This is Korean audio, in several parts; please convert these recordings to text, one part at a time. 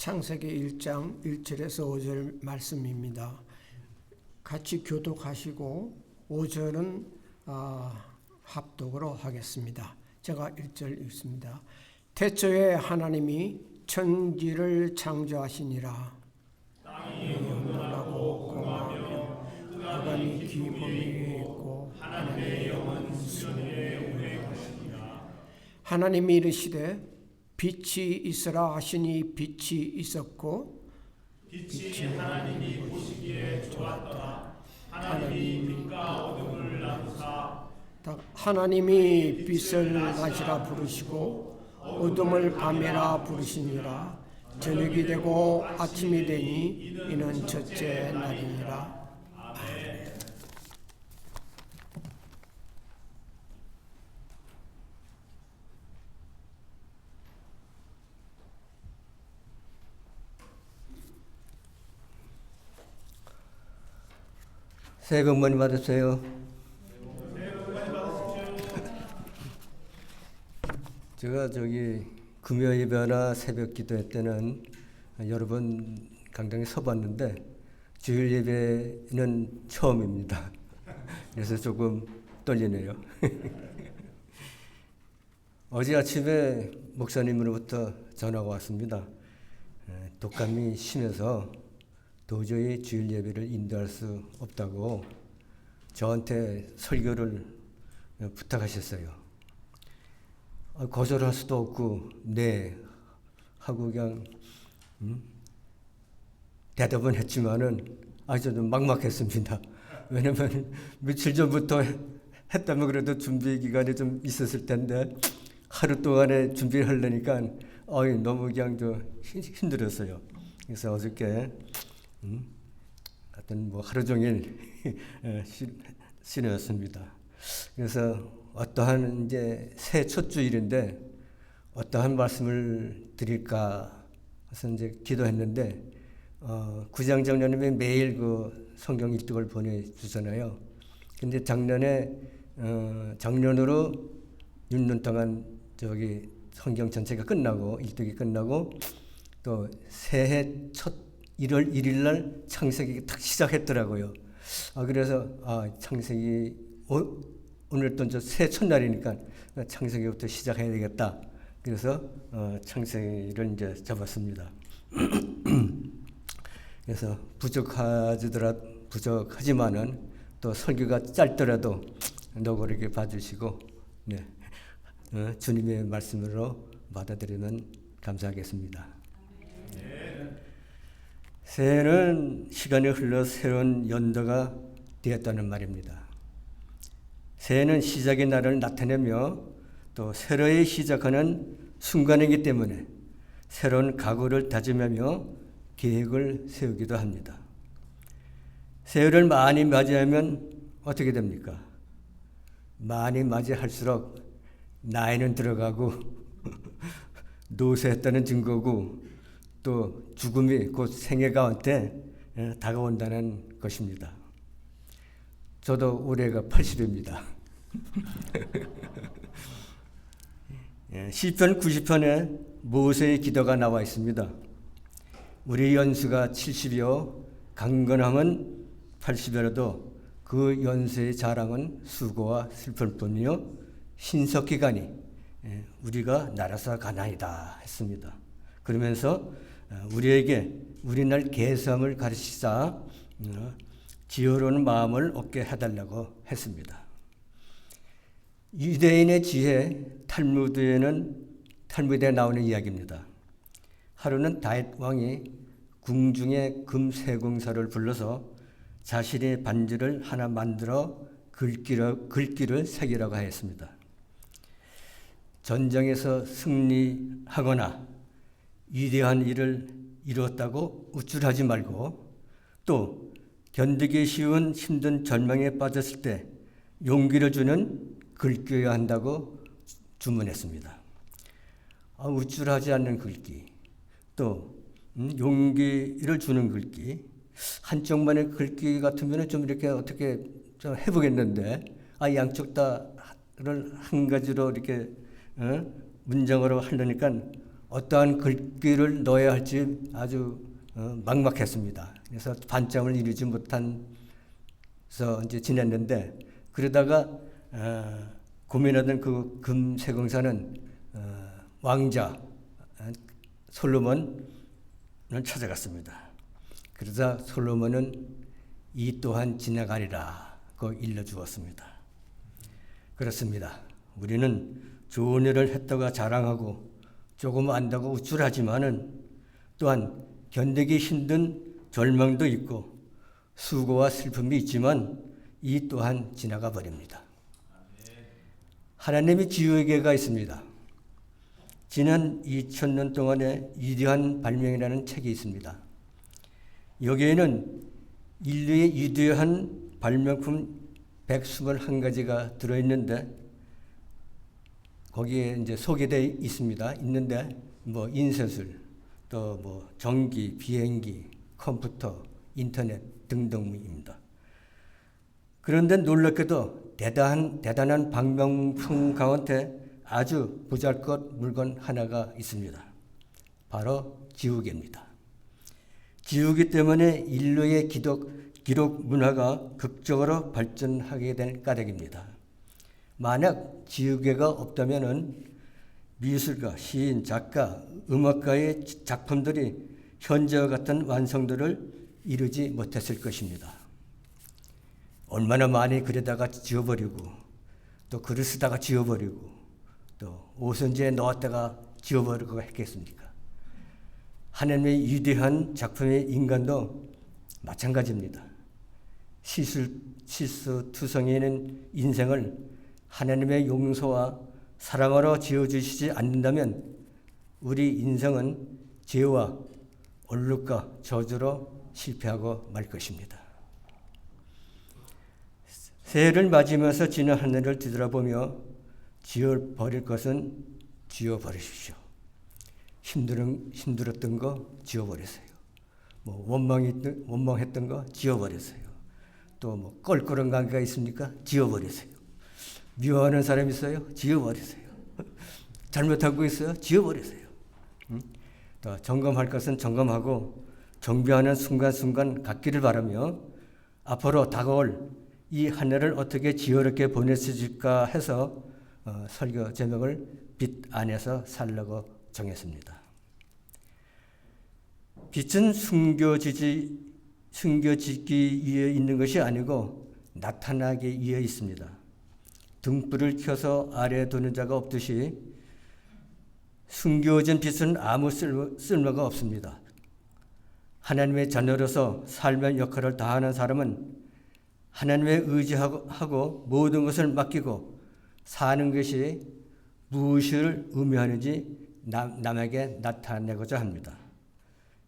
창세기 1장 1절에서 5절 말씀입니다. 같이 교독하시고 5절은 합독으로 하겠습니다. 제가 1절 읽습니다. 태초에 하나님이 천지를 창조하시니라. 땅이 온전하고 공허하며 흑암이 기범 위에 있고 하나님의 영은 수면 위에 운행하시니라. 하나님이 이르시되 빛이 있으라 하시니 빛이 있었고 빛이 하나님이 보시기에 좋았더라. 하나님이 빛과 어둠을 나누사 하나님이 빛을 낮이라 부르시고 어둠을 밤이라 부르시니라. 저녁이 되고 아침이 되니 이는 첫째 날이니라. 새해 복 많이 받으세요. 제가 금요 예배나 새벽 기도회 때는 여러 번 강당에 서봤는데 주일 예배는 처음입니다. 그래서 조금 떨리네요. 어제 아침에 목사님으로부터 전화가 왔습니다. 독감이 심해서 도저히 주일 예배를 인도할 수 없다고 저한테 설교를 부탁하셨어요. 거절할 수도 없고 네 하고 그냥 대답은 했지만은 아주 좀 막막했습니다. 왜냐면 며칠 전부터 했다면 그래도 준비 기간이 좀 있었을 텐데 하루 동안에 준비를 하려니까 너무 그냥 힘들었어요. 그래서 어저께 하여튼 하루 종일 쉬었습니다. 그래서 어떠한 새해 첫 주일인데 어떠한 말씀을 드릴까 해서 기도했는데 구장 장로님이 매일 성경 일독을 보내주잖아요. 근데 작년에 작년으로 6년 동안 성경 전체가 끝나고 일독이 끝나고 또 새해 첫 1월 1일 날 창세기 딱 시작했더라고요. 그래서 창세기 오늘 또 새해 첫날이니까 창세기부터 시작해야 되겠다. 그래서 창세기를 잡았습니다. 그래서 부족하지만은 또 설교가 짧더라도 노고르게 봐주시고 주님의 말씀으로 받아들이면 감사하겠습니다. 새해는 시간이 흘러 새로운 연도가 되었다는 말입니다. 새해는 시작의 날을 나타내며 또 새로이 시작하는 순간이기 때문에 새로운 각오를 다짐하며 계획을 세우기도 합니다. 새해를 많이 맞이하면 어떻게 됩니까? 많이 맞이할수록 나이는 들어가고 노쇠했다는 증거고 또 죽음이 곧 생애가 한테 다가온다는 것입니다. 저도 올해가 80입니다. 시편 90편에 모세의 기도가 나와 있습니다. 우리 연수가 70이요 강건함은 80이라도 그 연수의 자랑은 수고와 슬픔뿐이요 신석히 가니 우리가 날아서 가나이다 했습니다. 그러면서 우리에게 우리날 개성을 가르치사 지혜로운 마음을 얻게 해달라고 했습니다. 유대인의 지혜 탈무드에 나오는 이야기입니다. 하루는 다윗 왕이 궁중에 금 세공사를 불러서 자신의 반지를 하나 만들어 글귀를 새기라고 하였습니다. 전쟁에서 승리하거나 위대한 일을 이루었다고 우쭐하지 말고 또 견디기 쉬운 힘든 절망에 빠졌을 때 용기를 주는 글귀여야 한다고 주문했습니다. 우쭐하지 않는 글귀, 또 용기를 주는 글귀. 한쪽만의 글귀 같으면 좀 이렇게 어떻게 좀 해보겠는데 양쪽 다를 한 가지로 이렇게 문장으로 하려니까 어떠한 글귀를 넣어야 할지 아주 막막했습니다. 그래서 반점을 이루지 못해서 이제 지냈는데, 그러다가 고민하던 그 금세공사는 왕자 솔로몬을 찾아갔습니다. 그러자 솔로몬은 이 또한 지나가리라고 일러주었습니다. 그렇습니다. 우리는 좋은 일을 했다가 자랑하고 조금 안다고 우쭐하지만은 또한 견디기 힘든 절망도 있고 수고와 슬픔이 있지만 이 또한 지나가 버립니다. 하나님의 지우개가 있습니다. 지난 2000년 동안의 위대한 발명이라는 책이 있습니다. 여기에는 인류의 위대한 발명품 121가지가 들어있는데, 거기에 이제 소개되어 있습니다. 있는데, 뭐 인쇄술, 또 뭐 전기, 비행기, 컴퓨터, 인터넷 등등입니다. 그런데 놀랍게도 대단한 발명품 가운데 아주 보잘것 물건 하나가 있습니다. 바로 지우개입니다. 지우개 때문에 인류의 기록 문화가 극적으로 발전하게 된 까닭입니다. 만약 지우개가 없다면은 미술가, 시인, 작가, 음악가의 작품들이 현재와 같은 완성도를 이루지 못했을 것입니다. 얼마나 많이 그려다가 지워버리고, 또 글을 쓰다가 지워버리고, 또 오선지에 넣었다가 지워버리고 했겠습니까? 하나님의 위대한 작품의 인간도 마찬가지입니다. 실수투성이는 인생을 하나님의 용서와 사랑으로 지어주시지 않는다면 우리 인생은 죄와 얼룩과 저주로 실패하고 말 것입니다. 새해를 맞이하면서 지난 한 해를 뒤돌아보며 지워버릴 것은 지워버리십시오. 힘들었던 거 지워버리세요. 뭐 원망했던 거 지워버리세요. 또 뭐 껄끄러운 관계가 있습니까? 지워버리세요. 미워하는 사람 있어요? 지워버리세요. 잘못하고 있어요? 지워버리세요. 또 점검할 것은 점검하고 정비하는 순간순간 갖기를 바라며 앞으로 다가올 이 한 해를 어떻게 지혜롭게 보낼 수 있을까 해서 설교 제목을 빛 안에서 살려고 정했습니다. 빛은 숨겨지기 위해 있는 것이 아니고 나타나기 위해 있습니다. 등불을 켜서 아래에 두는 자가 없듯이 숨겨진 빛은 아무 쓸모가 없습니다. 하나님의 자녀로서 삶의 역할을 다하는 사람은 하나님의 의지하고 모든 것을 맡기고 사는 것이 무엇을 의미하는지 남에게 나타내고자 합니다.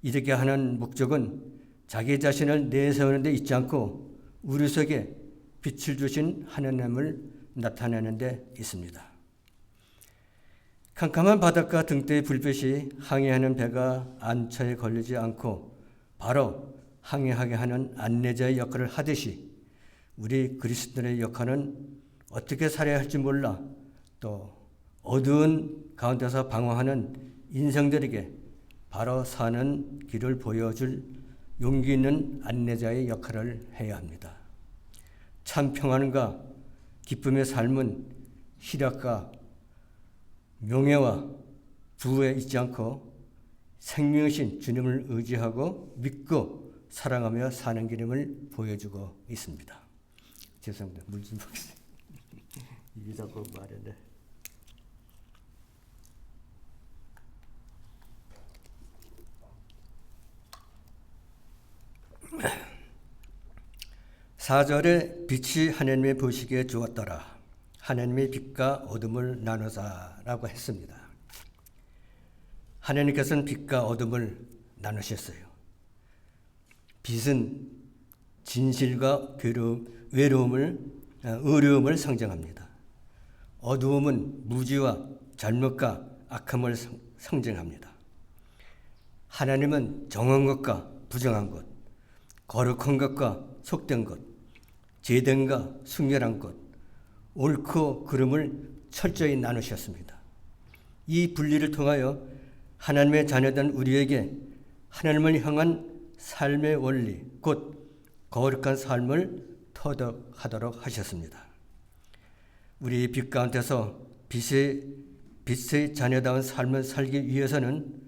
이렇게 하는 목적은 자기 자신을 내세우는 데 있지 않고 우리 속에 빛을 주신 하나님을 나타내는 데 있습니다. 캄캄한 바닷가 등대의 불빛이 항해하는 배가 안차에 걸리지 않고 바로 항해하게 하는 안내자의 역할을 하듯이 우리 그리스도인의 역할은 어떻게 살아야 할지 몰라 또 어두운 가운데서 방황하는 인생들에게 바로 사는 길을 보여줄 용기 있는 안내자의 역할을 해야 합니다. 참 평안과 기쁨의 삶은 희락과 명예와 부에 있지 않고 생명이신 주님을 의지하고 믿고 사랑하며 사는 길임을 보여주고 있습니다. 죄송합니다. 물 좀 먹겠습니다. 이게 자꾸 말했네. 사절에 빛이 하나님의 보시기에 좋았더라. 하나님의 빛과 어둠을 나누자라고 했습니다. 하나님께서는 빛과 어둠을 나누셨어요. 빛은 진실과 어려움을 상징합니다. 어두움은 무지와 잘못과 악함을 상징합니다. 하나님은 정한 것과 부정한 것, 거룩한 것과 속된 것, 제된과 순결한 것, 옳고 그름을 철저히 나누셨습니다. 이 분리를 통하여 하나님의 자녀된 우리에게 하나님을 향한 삶의 원리, 곧 거룩한 삶을 터득하도록 하셨습니다. 우리 빛 가운데서 빛의 자녀다운 삶을 살기 위해서는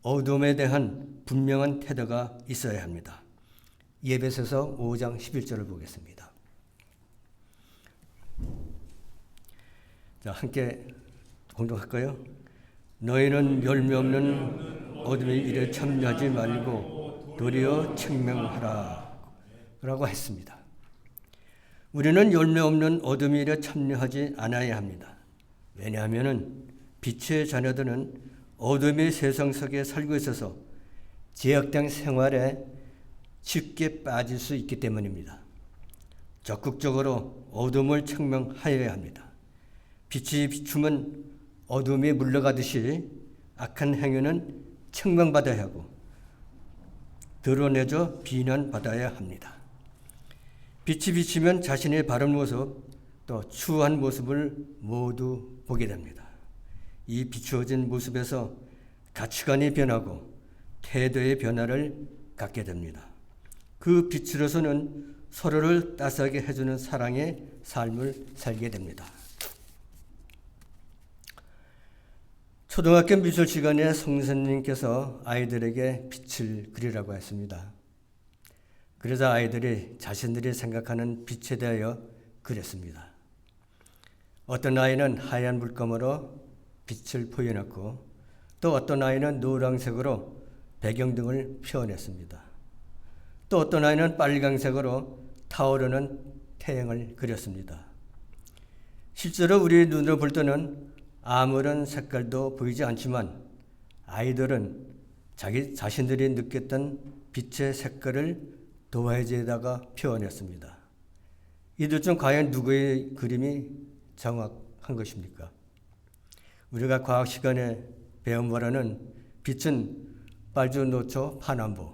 어둠에 대한 분명한 태도가 있어야 합니다. 에베소서 5장 11절을 보겠습니다. 자, 함께 공독할까요? 너희는 열매 없는 어둠의 일에 참여하지 말고 도리어 청명하라 라고 했습니다. 우리는 열매 없는 어둠의 일에 참여하지 않아야 합니다. 왜냐하면 빛의 자녀들은 어둠의 세상 속에 살고 있어서 제약된 생활에 쉽게 빠질 수 있기 때문입니다. 적극적으로 어둠을 청명하여야 합니다. 빛이 비추면 어둠이 물러가듯이 악한 행위는 청명받아야 하고 드러내져 비난받아야 합니다. 빛이 비치면 자신의 바른 모습 또 추한 모습을 모두 보게 됩니다. 이 비추어진 모습에서 가치관이 변하고 태도의 변화를 갖게 됩니다. 그 빛으로서는 서로를 따스하게 해주는 사랑의 삶을 살게 됩니다. 초등학교 미술 시간에 선생님께서 아이들에게 빛을 그리라고 했습니다. 그러자 아이들이 자신들이 생각하는 빛에 대하여 그렸습니다. 어떤 아이는 하얀 물감으로 빛을 표현했고 또 어떤 아이는 노란색으로 배경등을 표현했습니다. 또 어떤 아이는 빨간색으로 타오르는 태양을 그렸습니다. 실제로 우리 눈으로 볼 때는 아무런 색깔도 보이지 않지만 아이들은 자신들이 느꼈던 빛의 색깔을 도화지에다가 표현했습니다. 이들 중 과연 누구의 그림이 정확한 것입니까? 우리가 과학 시간에 배운 바로는 빛은 빨주, 노초, 파남보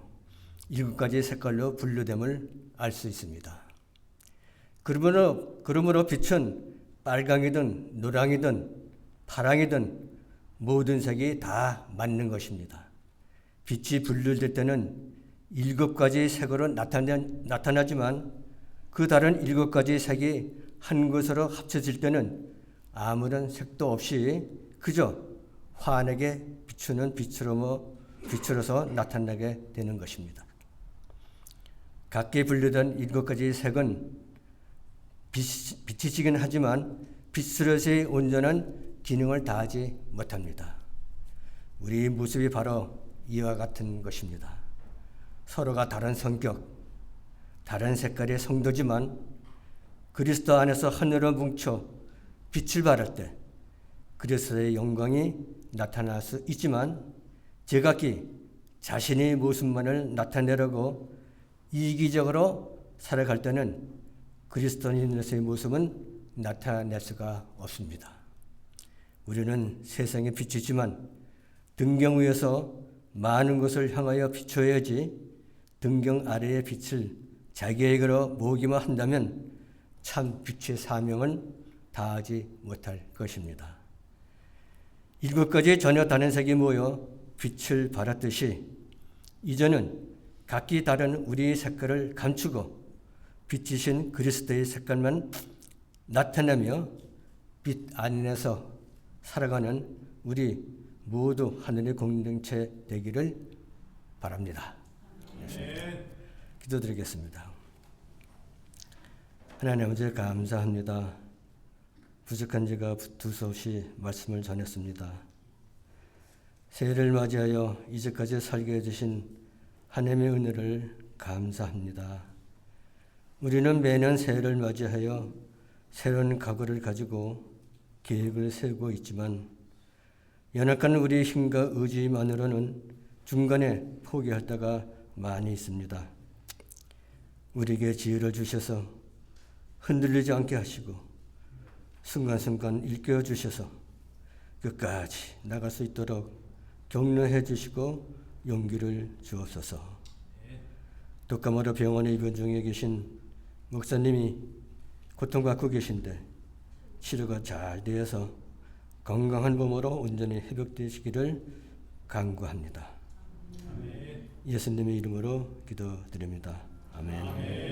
7가지 색깔로 분류됨을 알 수 있습니다. 그러므로 빛은 빨강이든 노랑이든 파랑이든 모든 색이 다 맞는 것입니다. 빛이 분류될 때는 7가지 색으로 나타나지만 그 다른 7가지 색이 한 곳으로 합쳐질 때는 아무런 색도 없이 그저 환하게 비추는 빛으로서 나타나게 되는 것입니다. 각기 분류된 7가지 색은 빛이시긴 하지만 빛으로서의 온전한 기능을 다하지 못합니다. 우리 모습이 바로 이와 같은 것입니다. 서로가 다른 성격, 다른 색깔의 성도지만 그리스도 안에서 하늘로 뭉쳐 빛을 발할 때 그리스도의 영광이 나타날 수 있지만 제각기 자신의 모습만을 나타내려고 이기적으로 살아갈 때는 그리스도인으로서의 모습은 나타낼 수가 없습니다. 우리는 세상의 빛이지만 등경 위에서 많은 것을 향하여 비춰야지 등경 아래의 빛을 자기에게로 모으기만 한다면 참 빛의 사명은 다하지 못할 것입니다. 7가지 전혀 다른 색이 모여 빛을 발했듯이 이제는 각기 다른 우리의 색깔을 감추고 빛이신 그리스도의 색깔만 나타내며 빛 안에서 살아가는 우리 모두 하늘의 공동체 되기를 바랍니다. 기도드리겠습니다. 하나님 아버지 감사합니다. 부족한 제가 두서없이 말씀을 전했습니다. 새해를 맞이하여 이제까지 살게 해주신 하나님의 은혜를 감사합니다. 우리는 매년 새해를 맞이하여 새로운 각오를 가지고 계획을 세우고 있지만 연약한 우리의 힘과 의지만으로는 중간에 포기할 때가 많이 있습니다. 우리에게 지혜를 주셔서 흔들리지 않게 하시고 순간순간 일깨워 주셔서 끝까지 나갈 수 있도록 격려해 주시고 용기를 주옵소서. 독감으로 병원에 입원 중에 계신 목사님이 고통받고 계신데 치료가 잘 되어서 건강한 몸으로 온전히 회복되시기를 간구합니다. 예수님의 이름으로 기도드립니다. 아멘.